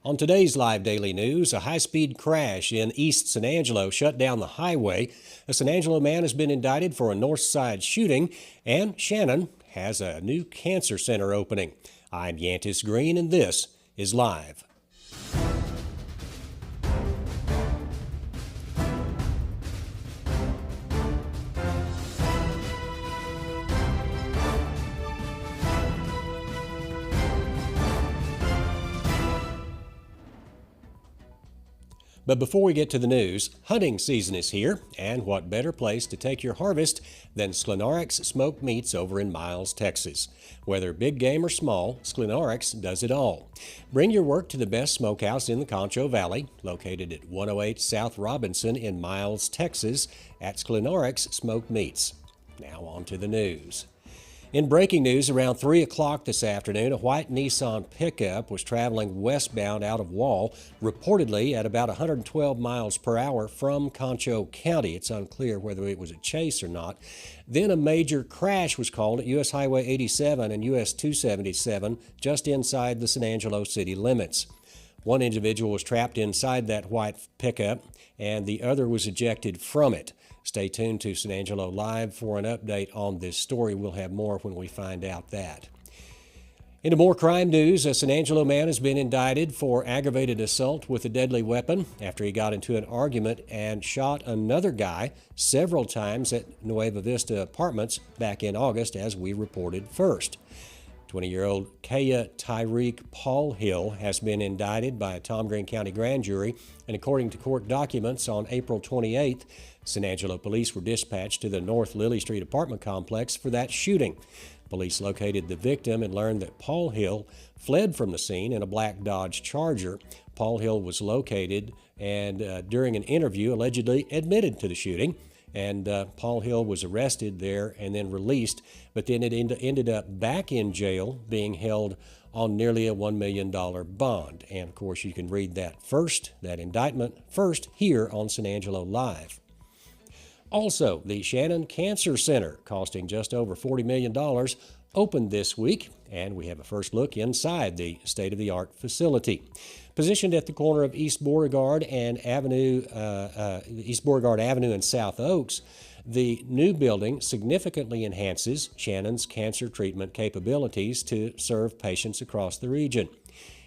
On today's Live Daily News, a high-speed crash in East San Angelo shut down the highway. A San Angelo man has been indicted for a north side shooting, and Shannon has a new cancer center opening. I'm Yantis Green, and this is Live. But before we get to the news, hunting season is here, and what better place to take your harvest than Sklinarix Smoked Meats over in Miles, Texas. Whether big game or small, Sklinarix does it all. Bring your work to the best smokehouse in the Concho Valley, located at 108 South Robinson in Miles, Texas, at Sklinarix Smoked Meats. Now on to the news. In breaking news, around 3 o'clock this afternoon, a white Nissan pickup was traveling westbound out of Wall, reportedly at about 112 miles per hour from Concho County. It's unclear whether it was a chase or not. Then a major crash was called at U.S. Highway 87 and U.S. 277 just inside the San Angelo city limits. One individual was trapped inside that white pickup, and the other was ejected from it. Stay tuned to San Angelo Live for an update on this story. We'll have more when we find out that. Into more crime news, a San Angelo man has been indicted for aggravated assault with a deadly weapon after he got into an argument and shot another guy several times at Nueva Vista Apartments back in August, as we reported first. 20-year-old Kaya Tyreek Paul Hill has been indicted by a Tom Green County grand jury, and according to court documents, on April 28th, San Angelo police were dispatched to the North Lily Street apartment complex for that shooting. Police located the victim and learned that Paul Hill fled from the scene in a black Dodge Charger. Paul Hill was located and during an interview allegedly admitted to the shooting. And Paul Hill was arrested there and then released, but then it ended up back in jail being held on nearly a $1 million bond. And of course, you can read that indictment first here on San Angelo Live. Also, the Shannon Cancer Center, costing just over $40 million, opened this week, and we have a first look inside the state-of-the-art facility. Positioned at the corner of East Beauregard Avenue and South Oaks, the new building significantly enhances Shannon's cancer treatment capabilities to serve patients across the region.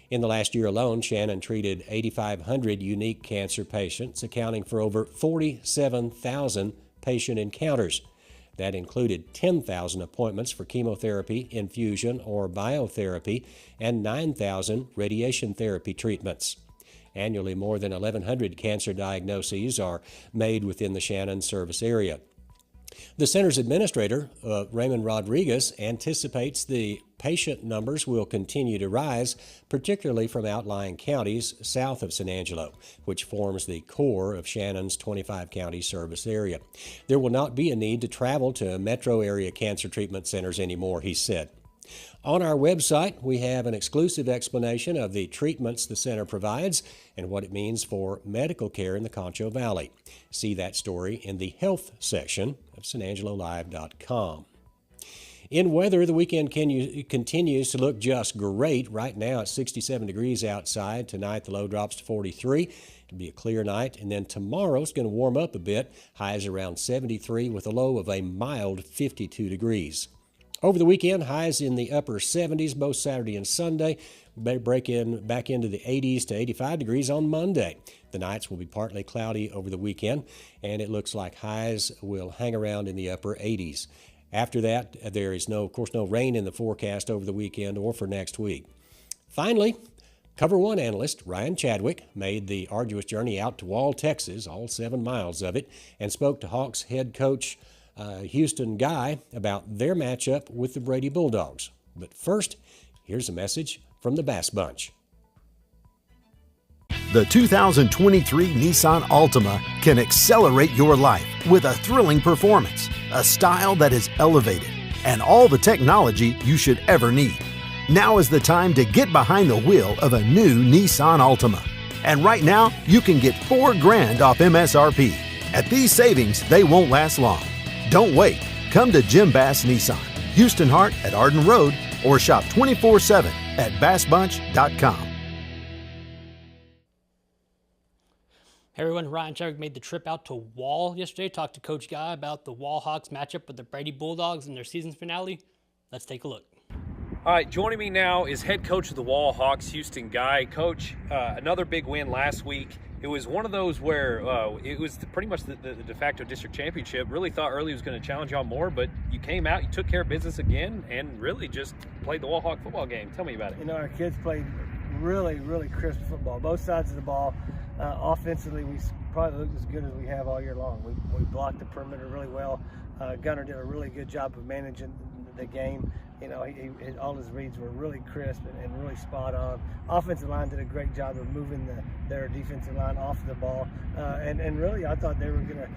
In the last year alone, Shannon treated 8,500 unique cancer patients, accounting for over 47,000 patient encounters. That included 10,000 appointments for chemotherapy, infusion, or biotherapy, and 9,000 radiation therapy treatments. Annually, more than 1,100 cancer diagnoses are made within the Shannon service area. The center's administrator, Raymond Rodriguez, anticipates the patient numbers will continue to rise, particularly from outlying counties south of San Angelo, which forms the core of Shannon's 25-county service area. There will not be a need to travel to metro area cancer treatment centers anymore, he said. On our website, we have an exclusive explanation of the treatments the center provides and what it means for medical care in the Concho Valley. See that story in the health section of sanangelolive.com. In weather, the weekend continues to look just great. Right now, it's 67 degrees outside. Tonight, the low drops to 43. It'll be a clear night. And then tomorrow, it's going to warm up a bit. Highs around 73 with a low of a mild 52 degrees. Over the weekend, highs in the upper 70s both Saturday and Sunday. Back into the 80s to 85 degrees on Monday. The nights will be partly cloudy over the weekend, and it looks like highs will hang around in the upper 80s. After that, there is no rain in the forecast over the weekend or for next week. Finally, Cover One analyst Ryan Chadwick made the arduous journey out to Wall, Texas, all 7 miles of it, and spoke to Hawks head coach Houston Guy about their matchup with the Brady Bulldogs. But first, here's a message from the Bass Bunch. The 2023 Nissan Altima can accelerate your life with a thrilling performance, a style that is elevated, and all the technology you should ever need. Now is the time to get behind the wheel of a new Nissan Altima. And right now, you can get $4,000 off MSRP. At these savings, they won't last long. Don't wait. Come to Jim Bass Nissan, Houston Hart at Arden Road, or shop 24/7 at bassbunch.com. Everyone, Ryan Chadwick made the trip out to Wall yesterday, talked to Coach Guy about the Wall Hawks matchup with the Brady Bulldogs in their season finale. Let's take a look. All right, joining me now is head coach of the Wall Hawks, Houston Guy. Coach, another big win last week. It was one of those where it was pretty much the de facto district championship. Really thought early was going to challenge y'all more, but you came out, you took care of business again, and really just played the Wall Hawk football game. Tell me about it. You know, our kids played really, really crisp football, both sides of the ball. Offensively, we probably looked as good as we have all year long. We blocked the perimeter really well. Gunner did a really good job of managing the game. You know, all his reads were really crisp and really spot on. Offensive line did a great job of moving their defensive line off the ball. And really, I thought they were going to,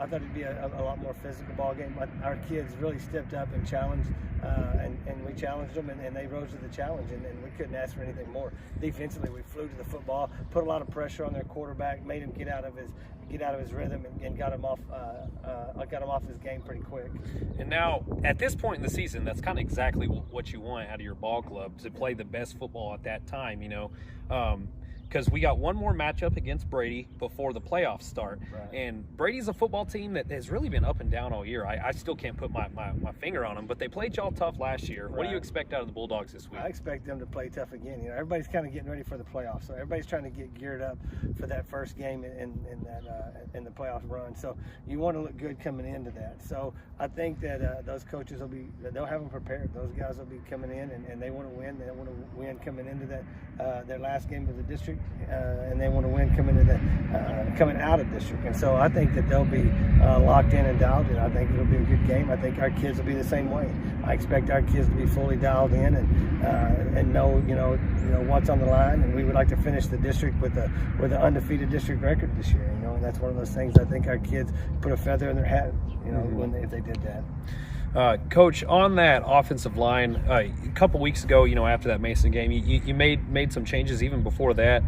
I thought it'd be a lot more physical ball game. Our kids really stepped up and challenged, and we challenged them, and they rose to the challenge, and we couldn't ask for anything more. Defensively, we flew to the football, put a lot of pressure on their quarterback, made him get out of his rhythm, and got him off his game pretty quick. And now, at this point in the season, that's kind of exactly what you want out of your ball club, to play the best football at that time, you know. Because we got one more matchup against Brady before the playoffs start. Right. And Brady's a football team that has really been up and down all year. I still can't put my finger on them, but they played y'all tough last year. Right. What do you expect out of the Bulldogs this week? I expect them to play tough again. You know, everybody's kind of getting ready for the playoffs, so everybody's trying to get geared up for that first game in the playoff run. So you want to look good coming into that. So I think that those coaches they'll have them prepared. Those guys will be coming in, and they want to win. They want to win coming into that their last game of the district. And they want to win coming out of district, and so I think that they'll be locked in and dialed in. I think it'll be a good game. I think our kids will be the same way. I expect our kids to be fully dialed in and know what's on the line. And we would like to finish the district with an undefeated district record this year. You know, and that's one of those things I think our kids put a feather in their hat. You know, if they did that. Coach, on that offensive line, a couple weeks ago, you know, after that Mason game, you made some changes even before that.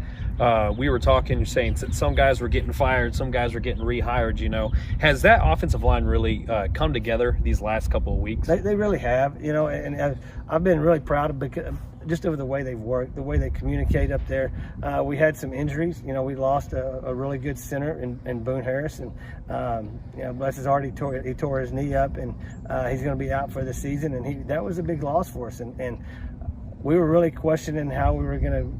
We were talking, saying that some guys were getting fired, some guys were getting rehired, you know. Has that offensive line really come together these last couple of weeks? They really have, you know, and I've been really proud of just over the way they've worked, the way they communicate up there. We had some injuries. You know, we lost a really good center in Boone Harris, and you know, bless his heart, he tore his knee up, and he's going to be out for the season, and that was a big loss for us, and we were really questioning how we were going to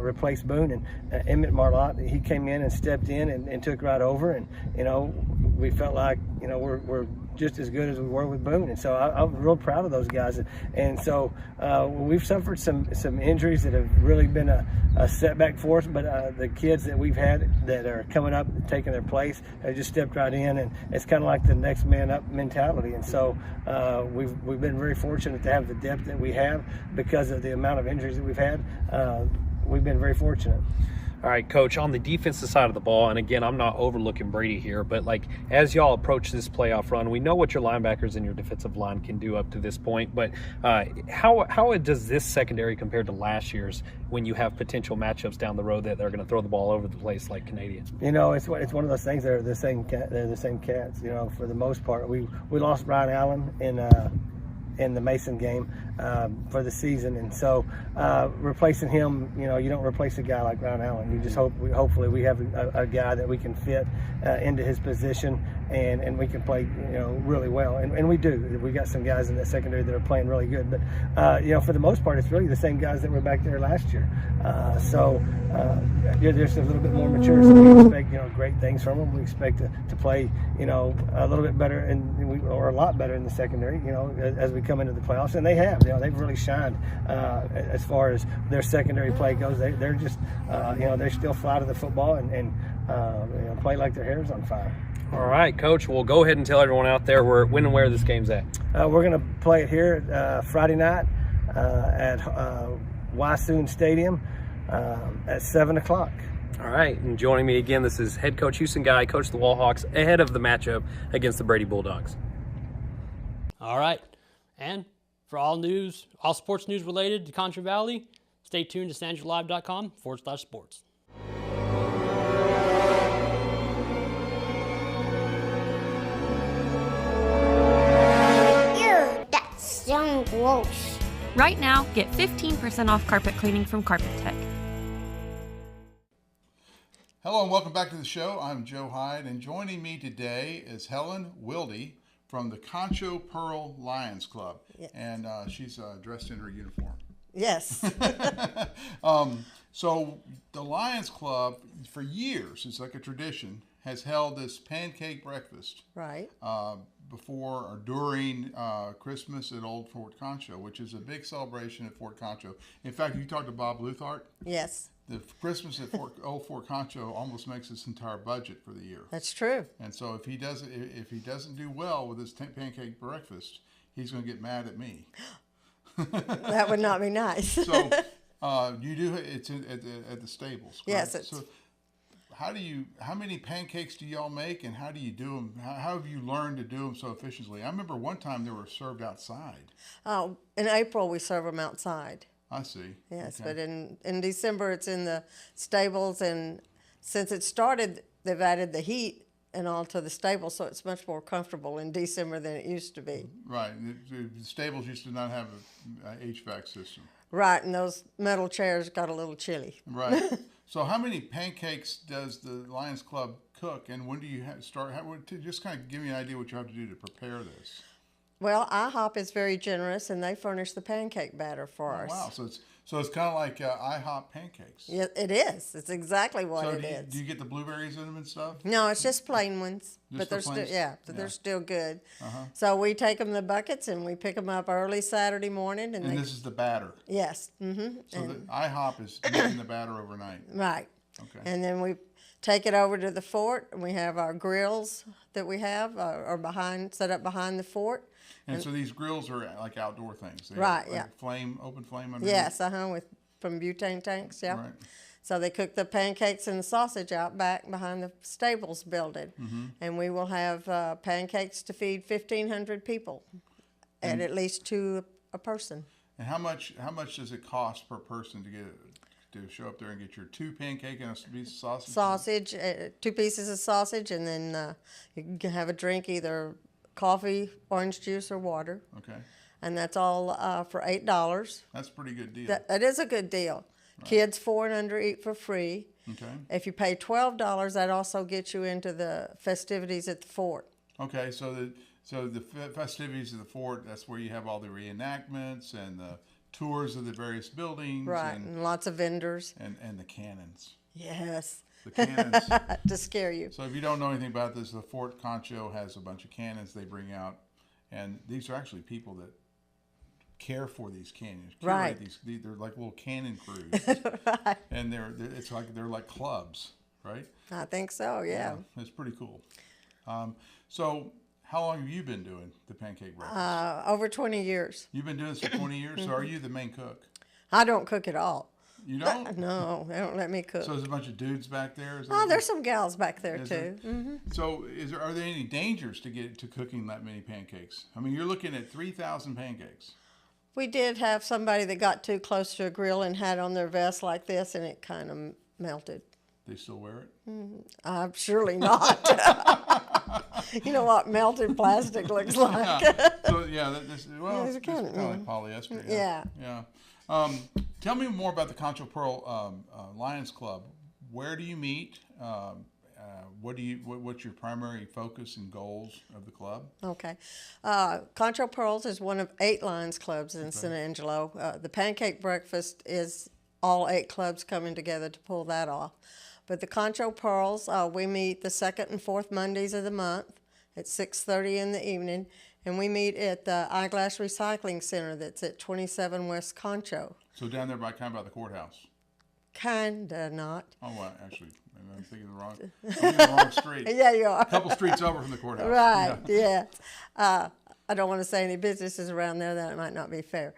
replace Boone. And Emmett Marlott, he came in and stepped in and took right over, and you know, we felt like, you know, we're just as good as we were with Boone, and so I'm real proud of those guys. And so we've suffered some injuries that have really been a setback for us, but the kids that we've had that are coming up and taking their place have just stepped right in, and it's kind of like the next man up mentality. And so we've been very fortunate to have the depth that we have because of the amount of injuries that we've had. We've been very fortunate. All right, Coach, on the defensive side of the ball, and again, I'm not overlooking Brady here, but like as y'all approach this playoff run, we know what your linebackers and your defensive line can do up to this point, but how does this secondary compare to last year's when you have potential matchups down the road that they're going to throw the ball over the place like Canadian? You know, it's one of those things. They're the same cats. You know, for the most part, we lost Brian Allen in the Mason game for the season, and so replacing him, you know, you don't replace a guy like Brian Allen. You just hopefully we have a guy that we can fit into his position, and we can play, you know, really well, and we do. We got some guys in that secondary that are playing really good, but you know, for the most part, it's really the same guys that were back there last year. So there's a little bit more mature, so we expect, you know, great things from them. We expect to play, you know, a little bit better or a lot better in the secondary, you know, as we come into the playoffs, and they have. You know, they've really shined as far as their secondary play goes. They're just, you know, they still fly to the football and you know, play like their hair's on fire. All right, Coach. Well, go ahead and tell everyone out there when and where this game's at. We're going to play it here Friday night at Wysoon Stadium at 7 o'clock. All right, and joining me again, this is head coach Houston Guy, coach of the Wall Hawks, ahead of the matchup against the Brady Bulldogs. All right, and for all sports news related to Concho Valley, stay tuned to sangerlive.com/sports. Ew, that sounds gross. Right now, get 15% off carpet cleaning from Carpet Tech. Hello and welcome back to the show. I'm Joe Hyde, and joining me today is Helen Wilde from the Concho Pearl Lions Club. Yes. And she's dressed in her uniform. Yes. So the Lions Club, for years, it's like a tradition, has held this pancake breakfast Right. before or during Christmas at Old Fort Concho, which is a big celebration at Fort Concho. In fact, you talked to Bob Luthart. Yes. The Christmas at Old Fort Concho almost makes his entire budget for the year. That's true. And so if he doesn't do well with his pancake breakfast, he's going to get mad at me. That would not be nice. So you do it's at the stables. Yes. Correct? So how many pancakes do y'all make, and how do you do them? How have you learned to do them so efficiently? I remember one time they were served outside. Oh, in April we serve them outside. I see. Yes, Okay. but in December it's in the stables, and since it started, they've added the heat and all to the stables, so it's much more comfortable in December than it used to be. Right. The stables used to not have a HVAC system. Right, and those metal chairs got a little chilly. Right. So how many pancakes does the Lions Club cook, and when do you start? Just kind of give me an idea what you have to do to prepare this. Well, IHOP is very generous, and they furnish the pancake batter for us. Wow. So it's kind of like IHOP pancakes. Yeah, it is. It's exactly what So it is. do you get the blueberries in them and stuff? No, it's just plain ones, Just but the they're still plains? but Yeah. they're still good. Uh-huh. So we take them the buckets and we pick them up early Saturday morning, and And this is the batter. yes, mm-hmm, So the IHOP is making the batter overnight. right. Okay. And then we take it over to the fort, and we have our grills that we have set up behind the fort. And so these grills are like outdoor things. They Right, have, like, yeah. open flame underneath. Yes, from butane tanks, yeah. Right. So they cook the pancakes and the sausage out back behind the stables building. Mm-hmm. And we will have pancakes to feed 1,500 people at least two a person. And how much does it cost per person to show up there and get your 2 pancake and a piece of sausage? Sausage, 2 pieces of sausage, and then you can have a drink, either coffee, orange juice, or water. Okay. And that's all for $8. That's a pretty good deal. That is a good deal. Right. Kids 4 and under eat for free. Okay. If you pay $12, that also gets you into the festivities at the fort. Okay, so the festivities of the fort, that's where you have all the reenactments and the tours of the various buildings. Right, and lots of vendors. And the cannons. Yes. The cannons. To scare you. So if you don't know anything about this, the Fort Concho has a bunch of cannons they bring out. And these are actually people that care for these cannons. Right. They're like little cannon crews. Right. And they're like clubs, right? I think so, yeah. It's pretty cool. So how long have you been doing the pancake breakfast? Over 20 years. You've been doing this for 20 years, so are you the main cook? I don't cook at all. You don't? No, they don't let me cook. So there's a bunch of dudes back there? There's some gals back there, Is too. there? Mm-hmm. So are there any dangers to get to cooking that many pancakes? I mean, you're looking at 3,000 pancakes. We did have somebody that got too close to a grill and had on their vest like this, and it kind of melted. They still wear it? Surely not. You know what melted plastic looks like. Yeah. So it's It's kind of kinda- like polyester. Yeah. Yeah. Tell me more about the Concho Pearl Lions Club. Where do you meet? What's your primary focus and goals of the club? Okay. Concho Pearls is one of 8 Lions clubs in San Angelo. The Pancake Breakfast is all 8 clubs coming together to pull that off. But the Concho Pearls, we meet the 2nd and 4th Mondays of the month at 6:30 in the evening, and we meet at the Eyeglass Recycling Center that's at 27 West Concho. So down there by the courthouse. Kinda not. Oh, well, actually, maybe I'm thinking the wrong street. Yeah, you are. A couple streets over from the courthouse. Right, Yeah. yeah. I don't want to say any businesses around there. That might not be fair.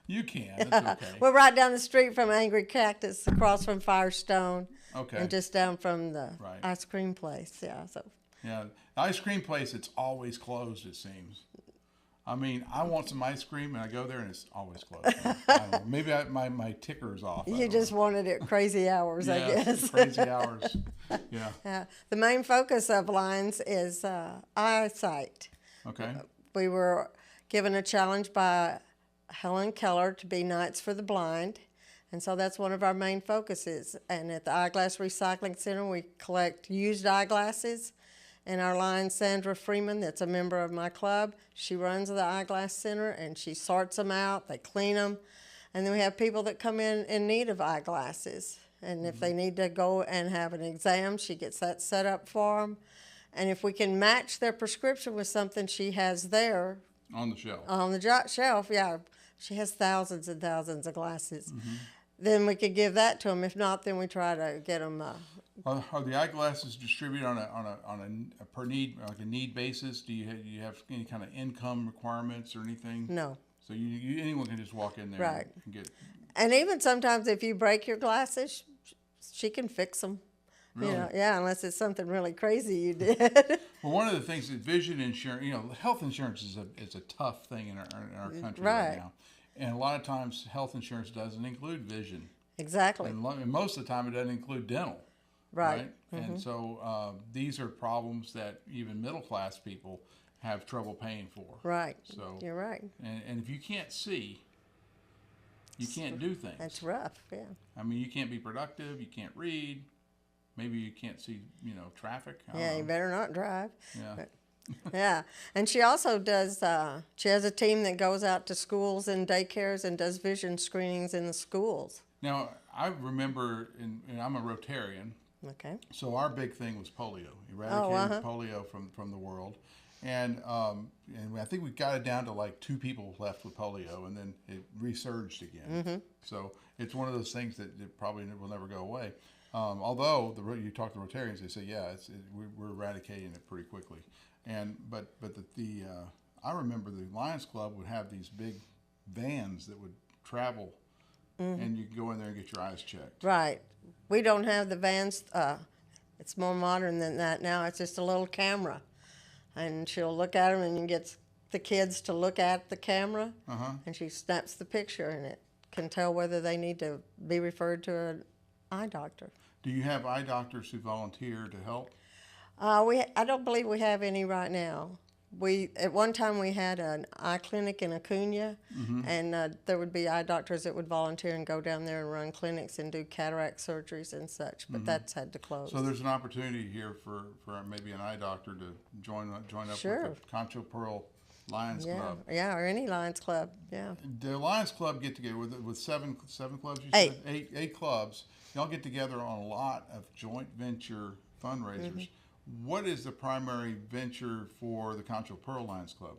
You can. That's okay. We're right down the street from Angry Cactus, across from Firestone. Okay. And just down from the Right. ice cream place. Yeah, so. Yeah, the ice cream place, it's always closed, it seems. I mean, I want some ice cream, and I go there, and it's always closed. I don't know. Maybe my ticker's off. I You don't just know. wanted it crazy hours, I Yeah, guess. crazy hours. Yeah. The main focus of Lions is eyesight. Okay. We were given a challenge by Helen Keller to be Knights for the Blind, And so that's one of our main focuses. And at the Eyeglass Recycling Center, we collect used eyeglasses. And our line, Sandra Freeman, that's a member of my club, she runs the Eyeglass Center, and she sorts them out, they clean them. And then we have people that come in need of eyeglasses. And if they need to go and have an exam, she gets that set up for them. And if we can match their prescription with something she has there. On the shelf. On the shelf, yeah. She has thousands and thousands of glasses. Then we could give that to them. If not, then we try to get them. Are the eyeglasses distributed on a per need, like a need basis? Do you have any kind of income requirements or anything? No. So anyone can just walk in there Right. and get. And even sometimes if you break your glasses, she can fix them. Really? You know, yeah, unless it's something really crazy you did. Well, one of the things that vision insurance, health insurance is a tough thing in our country right now, and a lot of times health insurance doesn't include vision. Exactly. And most of the time it doesn't include dental. Right. And so these are problems that even middle class people have trouble paying for. Right. So you're right. And if you can't see, you can't do things. That's rough. Yeah. I mean, you can't be productive. You can't read. Maybe you can't see, traffic. I don't know. You better not drive. Yeah. But, yeah. And she also does, she has a team that goes out to schools and daycares and does vision screenings in the schools. Now, I remember, and I'm a Rotarian, Okay. so our big thing was polio, eradicating polio from the world. And I think we got it down to like 2 people left with polio, and then it resurged again. So it's one of those things that probably will never go away. Although you talk to Rotarians, they say, yeah, we're eradicating it pretty quickly. But I remember the Lions Club would have these big vans that would travel, and you could go in there and get your eyes checked. Right. We don't have the vans. It's more modern than that now. It's just a little camera. And she'll look at them, and you get the kids to look at the camera, and she snaps the picture, and it can tell whether they need to be referred to an eye doctor. Do you have eye doctors who volunteer to help? I don't believe we have any right now. At one time we had an eye clinic in Acuna, and there would be eye doctors that would volunteer and go down there and run clinics and do cataract surgeries and such, but that's had to close. So there's an opportunity here for maybe an eye doctor to join up with the Concho Pearl Lions Club. Yeah, or any Lions Club, yeah. The Lions Club get together with seven clubs, you Eight. said? Eight clubs. Y'all get together on a lot of joint venture fundraisers. What is the primary venture for the Concho Pearl Lions Club?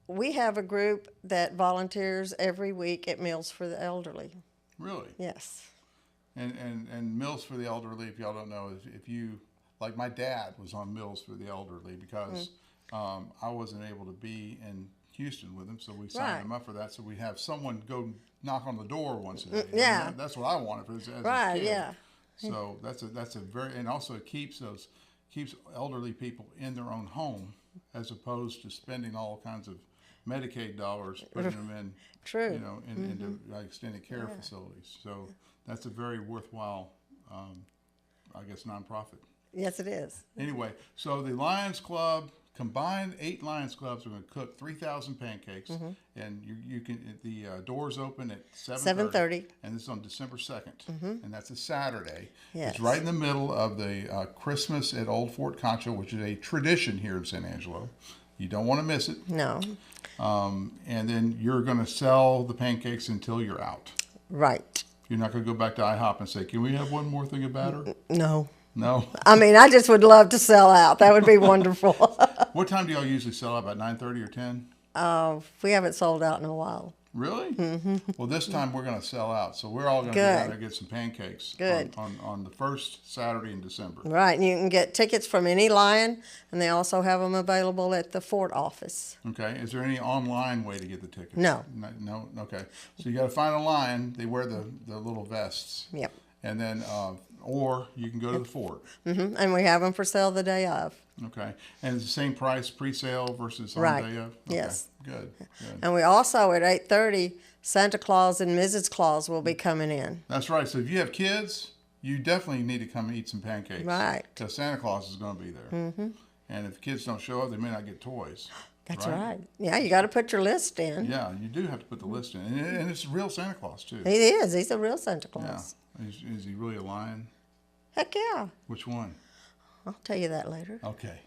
We have a group that volunteers every week at Meals for the Elderly. Really? Yes. And Meals for the Elderly, if y'all don't know, if you, like my dad was on Meals for the Elderly because I wasn't able to be in Houston with him, so we signed him up for that. So we have someone go knock on the door once a day. Yeah. I mean, that's what I wanted as a kid. Yeah. So that's a very, and also it keeps elderly people in their own home as opposed to spending all kinds of Medicaid dollars putting them in, into extended care facilities. So that's a very worthwhile, I guess, nonprofit. Yes, it is. Anyway, so the Lions Club, combined 8 Lions Clubs are going to cook 3,000 pancakes, and you can. The doors open at 7:30, and this is on December 2nd, and that's a Saturday. Yes. It's right in the middle of the Christmas at Old Fort Concho, which is a tradition here in San Angelo. You don't want to miss it. No. And then you're going to sell the pancakes until you're out. Right. You're not going to go back to IHOP and say, "Can we have one more thing of batter?" No. No. I mean, I just would love to sell out. That would be wonderful. What time do y'all usually sell out? About 9:30 or 10? We haven't sold out in a while. Really? Well, this time we're going to sell out, so we're all going to go down there and get some pancakes. Good. On the first Saturday in December. Right, and you can get tickets from any Lion, and they also have them available at the Fort office. Okay. Is there any online way to get the tickets? No. No. Okay. So you got to find a Lion. They wear the little vests. Yep. And then, or you can go to the Fort. And we have them for sale the day of. Okay. And it's the same price pre-sale versus on Right. day of? Okay. Yes. Good. And we also, at 8:30, Santa Claus and Mrs. Claus will be coming in. That's right. So if you have kids, you definitely need to come and eat some pancakes. Right. Because Santa Claus is going to be there. And if kids don't show up, they may not get toys. That's right. Yeah, you got to put your list in. Yeah, you do have to put the list in. And it's real Santa Claus, too. He is. He's a real Santa Claus. Yeah. Is he really a lion? Heck yeah. Which one? I'll tell you that later. Okay.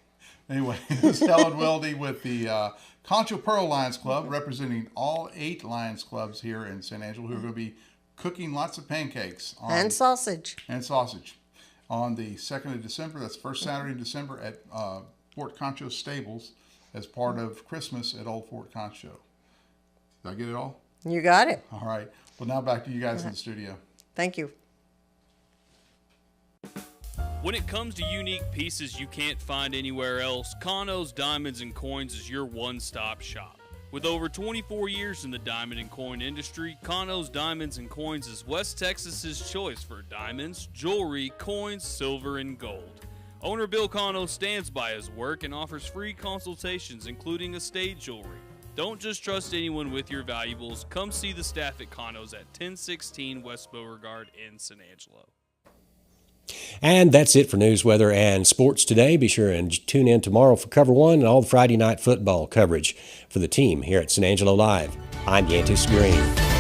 Anyway, this is Helen Wilde with the Concho Pearl Lions Club, representing all 8 Lions Clubs here in San Angelo, who are going to be cooking lots of pancakes. And sausage. And sausage. On the 2nd of December, that's first Saturday in December at Fort Concho Stables as part of Christmas at Old Fort Concho. Did I get it all? You got it. All right. Well, now back to you guys in the studio. Thank you. When it comes to unique pieces you can't find anywhere else, Concho's Diamonds and Coins is your one-stop shop. With over 24 years in the diamond and coin industry, Concho's Diamonds and Coins is West Texas's choice for diamonds, jewelry, coins, silver, and gold. Owner Bill Concho stands by his work and offers free consultations, including estate jewelry. Don't just trust anyone with your valuables. Come see the staff at Concho's at 1016 West Beauregard in San Angelo. And that's it for news, weather, and sports today. Be sure and tune in tomorrow for Cover 1 and all the Friday night football coverage for the team here at San Angelo Live. I'm Yantis Green.